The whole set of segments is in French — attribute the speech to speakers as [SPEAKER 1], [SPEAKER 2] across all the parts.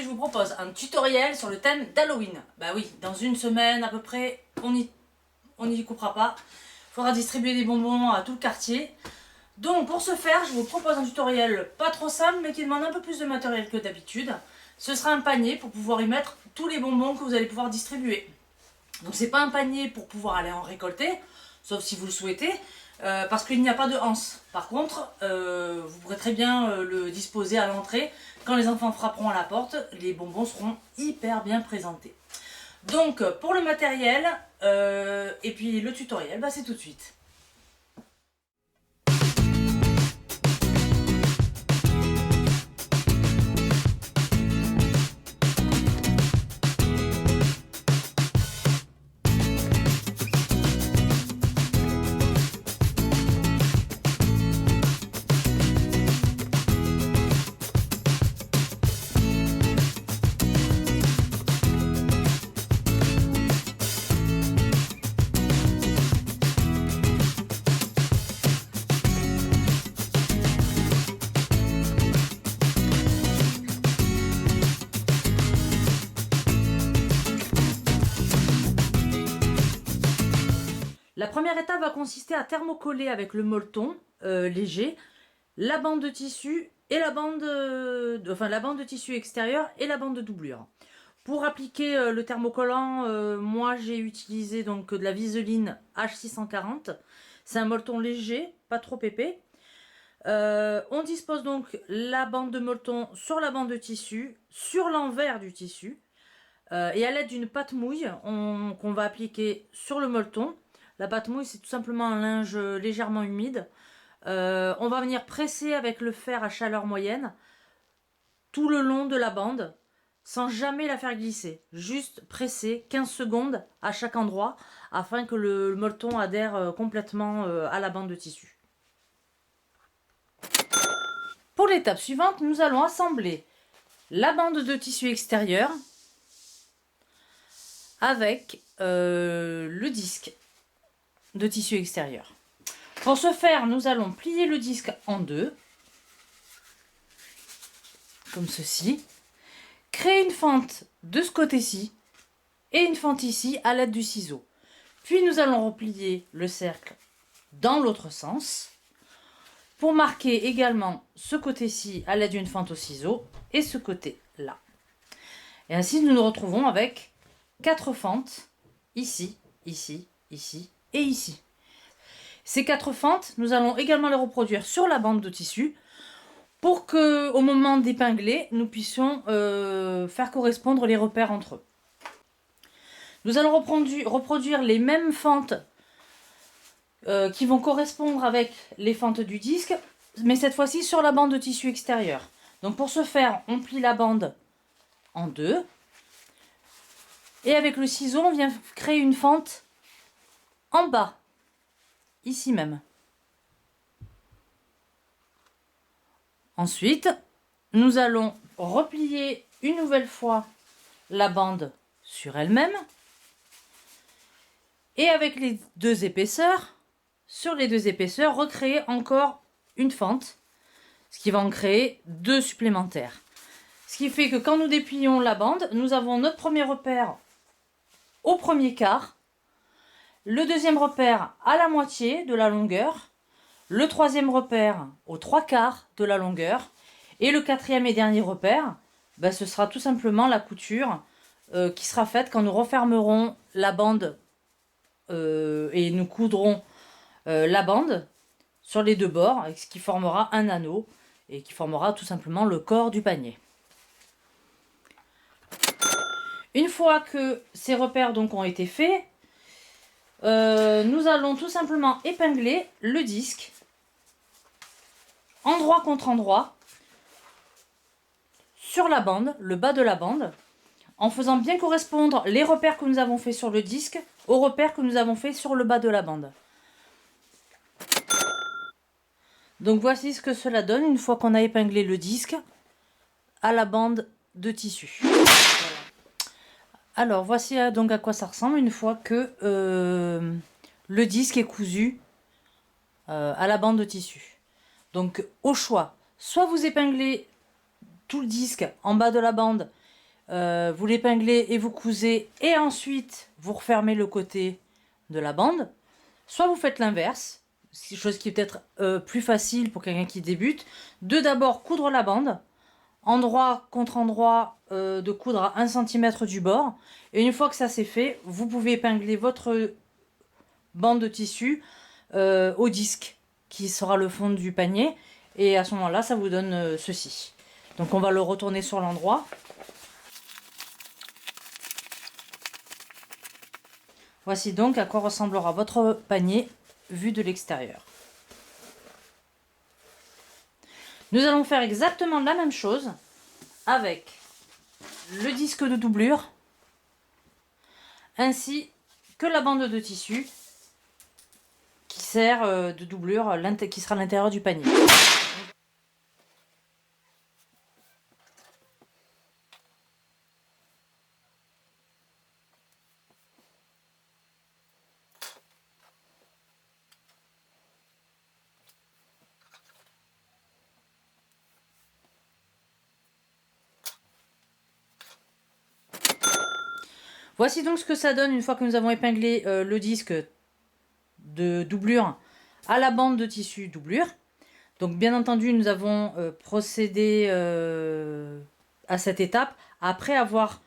[SPEAKER 1] je vous propose un tutoriel sur le thème d'Halloween. Bah oui, dans une semaine à peu près, on n'y coupera pas. Il faudra distribuer des bonbons à tout le quartier. Donc pour ce faire, je vous propose un tutoriel pas trop simple, mais qui demande un peu plus de matériel que d'habitude. Ce sera un panier pour pouvoir y mettre tous les bonbons que vous allez pouvoir distribuer. Donc c'est pas un panier pour pouvoir aller en récolter, sauf si vous le souhaitez, parce qu'il n'y a pas de anse. Par contre, vous pourrez très bien le disposer à l'entrée. Quand les enfants frapperont à la porte, les bonbons seront hyper bien présentés. Donc pour le matériel et puis le tutoriel, bah, c'est tout de suite. La première étape va consister à thermocoller avec le molleton léger la bande de tissu et la bande de tissu extérieur et la bande de doublure. Pour appliquer le thermocollant, moi j'ai utilisé donc de la Viseline H640. C'est un molleton léger, pas trop épais. On dispose donc la bande de molleton sur la bande de tissu, sur l'envers du tissu, et à l'aide d'une pâte mouille qu'on va appliquer sur le molleton. La pâte mouille, c'est tout simplement un linge légèrement humide. On va venir presser avec le fer à chaleur moyenne tout le long de la bande, sans jamais la faire glisser. Juste presser 15 secondes à chaque endroit, afin que le molleton adhère complètement à la bande de tissu. Pour l'étape suivante, nous allons assembler la bande de tissu extérieur avec le disque de tissu extérieur. Pour ce faire, nous allons plier le disque en deux, comme ceci, créer une fente de ce côté-ci et une fente ici à l'aide du ciseau. Puis nous allons replier le cercle dans l'autre sens pour marquer également ce côté-ci à l'aide d'une fente au ciseau et ce côté-là. Et ainsi, nous nous retrouvons avec 4 fentes, ici, ici, ici et ici. Ces 4 fentes, nous allons également les reproduire sur la bande de tissu pour que, au moment d'épingler, nous puissions faire correspondre les repères entre eux. Nous allons reproduire les mêmes fentes qui vont correspondre avec les fentes du disque, mais cette fois-ci sur la bande de tissu extérieur. Donc pour ce faire, on plie la bande en deux. Et avec le ciseau, on vient créer une fente en bas, ici même. Ensuite, nous allons replier une nouvelle fois la bande sur elle-même. Et avec les deux épaisseurs, sur les deux épaisseurs, recréer encore une fente, ce qui va en créer 2 supplémentaires. Ce qui fait que quand nous déplions la bande, nous avons notre premier repère au premier quart, le deuxième repère à la moitié de la longueur, le troisième repère aux 3 quarts de la longueur, et le quatrième et dernier repère, ben, ce sera tout simplement la couture qui sera faite quand nous refermerons la bande et nous coudrons la bande sur les deux bords, ce qui formera un anneau et qui formera tout simplement le corps du panier. Une fois que ces repères donc ont été faits, nous allons tout simplement épingler le disque endroit contre endroit sur la bande, le bas de la bande, en faisant bien correspondre les repères que nous avons fait sur le disque aux repères que nous avons fait sur le bas de la bande. Donc voici ce que cela donne une fois qu'on a épinglé le disque à la bande de tissu. Alors voici donc à quoi ça ressemble une fois que le disque est cousu à la bande de tissu. Donc au choix, soit vous épinglez tout le disque en bas de la bande vous l'épinglez et vous cousez et ensuite vous refermez le côté de la bande. Soit vous faites l'inverse, chose qui est peut-être plus facile pour quelqu'un qui débute, de d'abord coudre la bande, endroit contre endroit, de coudre à 1 cm du bord. Et une fois que ça c'est fait, vous pouvez épingler votre bande de tissu au disque qui sera le fond du panier. Et à ce moment-là, ça vous donne ceci. Donc on va le retourner sur l'endroit. Voici donc à quoi ressemblera votre panier vu de l'extérieur. Nous allons faire exactement la même chose avec le disque de doublure ainsi que la bande de tissu qui sert de doublure, qui sera à l'intérieur du panier. Voici donc ce que ça donne une fois que nous avons épinglé le disque de doublure à la bande de tissu doublure. Donc bien entendu, nous avons procédé à cette étape après avoir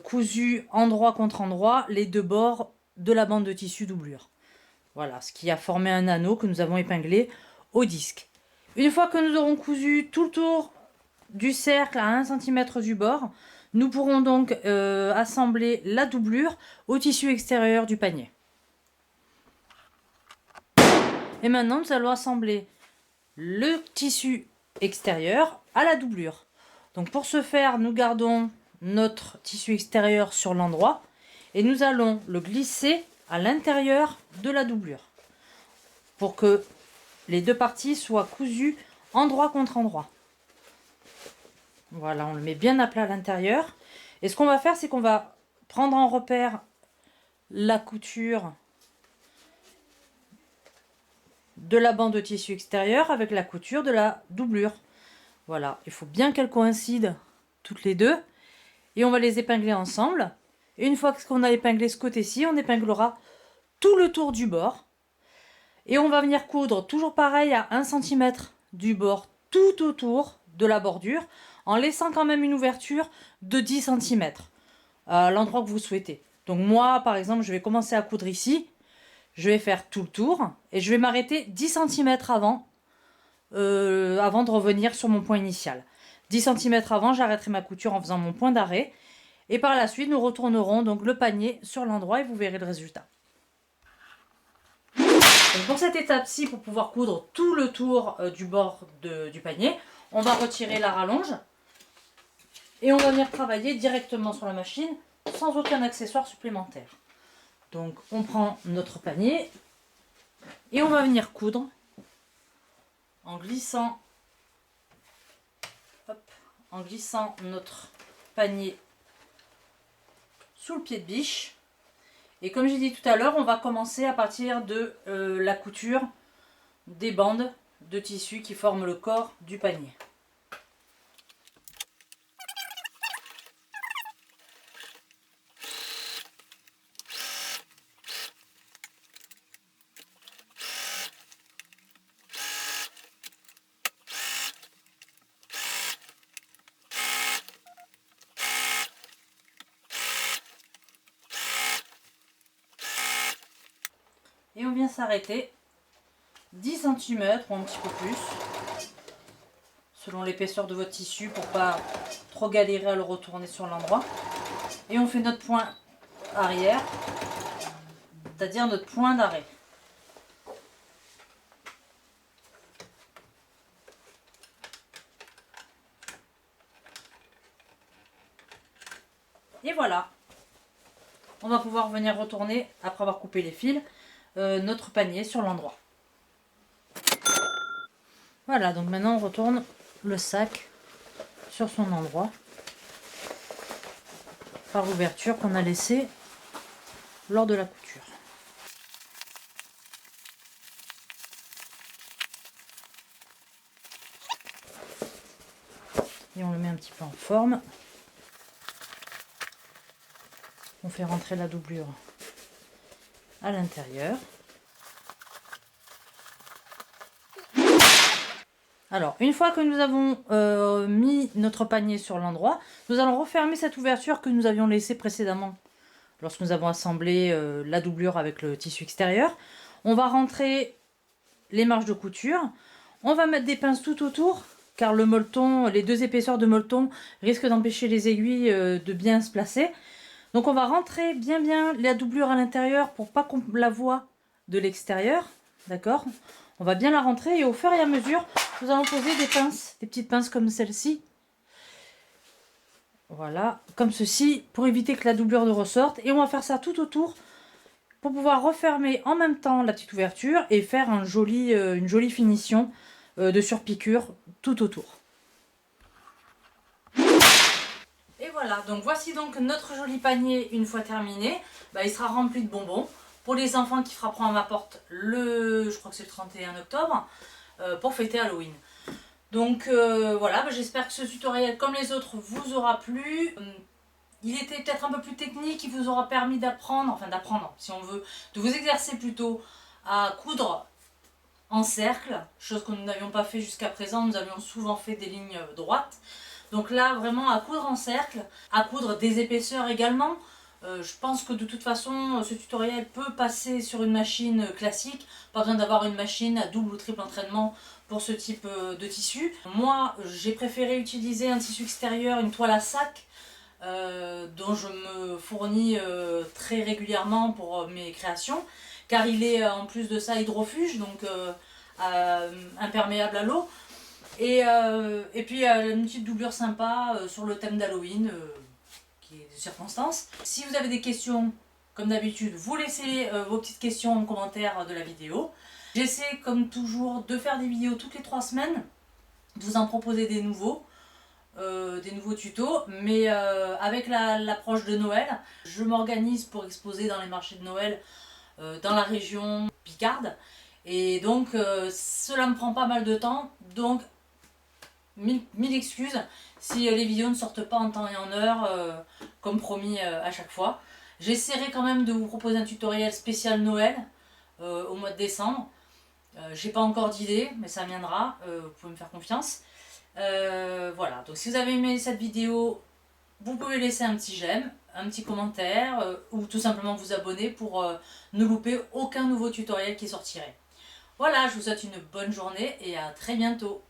[SPEAKER 1] cousu endroit contre endroit les deux bords de la bande de tissu doublure. Voilà, ce qui a formé un anneau que nous avons épinglé au disque. Une fois que nous aurons cousu tout le tour du cercle à 1 cm du bord, nous pourrons donc assembler la doublure au tissu extérieur du panier. Et maintenant, nous allons assembler le tissu extérieur à la doublure. Donc pour ce faire, nous gardons notre tissu extérieur sur l'endroit et nous allons le glisser à l'intérieur de la doublure pour que les deux parties soient cousues endroit contre endroit. Voilà, on le met bien à plat à l'intérieur. Et ce qu'on va faire, c'est qu'on va prendre en repère la couture de la bande de tissu extérieur avec la couture de la doublure. Voilà, il faut bien qu'elles coïncident toutes les deux. Et on va les épingler ensemble. Et une fois qu'on a épinglé ce côté-ci, on épinglera tout le tour du bord. Et on va venir coudre toujours pareil à 1 cm du bord tout autour de la bordure, en laissant quand même une ouverture de 10 cm à l'endroit que vous souhaitez. Donc moi, par exemple, je vais commencer à coudre ici. Je vais faire tout le tour et je vais m'arrêter 10 cm avant, avant de revenir sur mon point initial. 10 cm avant, j'arrêterai ma couture en faisant mon point d'arrêt. Et par la suite, nous retournerons donc le panier sur l'endroit et vous verrez le résultat. Donc pour cette étape-ci, pour pouvoir coudre tout le tour du bord du panier, on va retirer la rallonge et on va venir travailler directement sur la machine sans aucun accessoire supplémentaire. Donc on prend notre panier et on va venir coudre en glissant, en glissant notre panier sous le pied de biche. Et comme j'ai dit tout à l'heure, on va commencer à partir de la couture des bandes de tissu qui forment le corps du panier. Et on vient s'arrêter 10 cm ou un petit peu plus, selon l'épaisseur de votre tissu pour pas trop galérer à le retourner sur l'endroit. Et on fait notre point arrière, c'est-à-dire notre point d'arrêt. Et voilà, on va pouvoir venir retourner, après avoir coupé les fils, notre panier sur l'endroit. Voilà, donc maintenant on retourne le sac sur son endroit par l'ouverture qu'on a laissée lors de la couture. Et on le met un petit peu en forme. On fait rentrer la doublure à l'intérieur. Alors, une fois que nous avons mis notre panier sur l'endroit, nous allons refermer cette ouverture que nous avions laissée précédemment lorsque nous avons assemblé la doublure avec le tissu extérieur. On va rentrer les marges de couture. On va mettre des pinces tout autour, car le molleton, les deux épaisseurs de molleton risquent d'empêcher les aiguilles de bien se placer. Donc on va rentrer bien la doublure à l'intérieur pour pas qu'on la voie de l'extérieur. D'accord ? On va bien la rentrer et au fur et à mesure, nous allons poser des pinces, des petites pinces comme celle-ci. Voilà, comme ceci, pour éviter que la doublure ne ressorte. Et on va faire ça tout autour pour pouvoir refermer en même temps la petite ouverture et faire une jolie finition de surpiqûre tout autour. Et voilà, donc voici donc notre joli panier une fois terminé. Il sera rempli de bonbons pour les enfants qui frapperont à ma porte je crois que c'est le 31 octobre, pour fêter Halloween. Donc voilà, j'espère que ce tutoriel, comme les autres, vous aura plu. Il était peut-être un peu plus technique, il vous aura permis d'apprendre, si on veut, de vous exercer plutôt à coudre en cercle, chose que nous n'avions pas fait jusqu'à présent. Nous avions souvent fait des lignes droites. Donc là, vraiment à coudre en cercle, à coudre des épaisseurs également. Je pense que de toute façon, ce tutoriel peut passer sur une machine classique. Pas besoin d'avoir une machine à double ou triple entraînement pour ce type de tissu. Moi, j'ai préféré utiliser un tissu extérieur, une toile à sac, dont je me fournis très régulièrement pour mes créations. Car il est en plus de ça hydrofuge, donc imperméable à l'eau. Et puis une petite doublure sympa sur le thème d'Halloween, qui est de circonstance. Si vous avez des questions, comme d'habitude, vous laissez vos petites questions en commentaire de la vidéo. J'essaie comme toujours de faire des vidéos toutes les 3 semaines, de vous en proposer des nouveaux tutos, mais avec l'approche de Noël, je m'organise pour exposer dans les marchés de Noël dans la région Picarde. Et donc cela me prend pas mal de temps, donc mille excuses si les vidéos ne sortent pas en temps et en heure, comme promis à chaque fois. J'essaierai quand même de vous proposer un tutoriel spécial Noël au mois de décembre. J'ai pas encore d'idée, mais ça viendra, vous pouvez me faire confiance. Voilà, donc si vous avez aimé cette vidéo, vous pouvez laisser un petit j'aime, un petit commentaire, ou tout simplement vous abonner pour ne louper aucun nouveau tutoriel qui sortirait. Voilà, je vous souhaite une bonne journée et à très bientôt.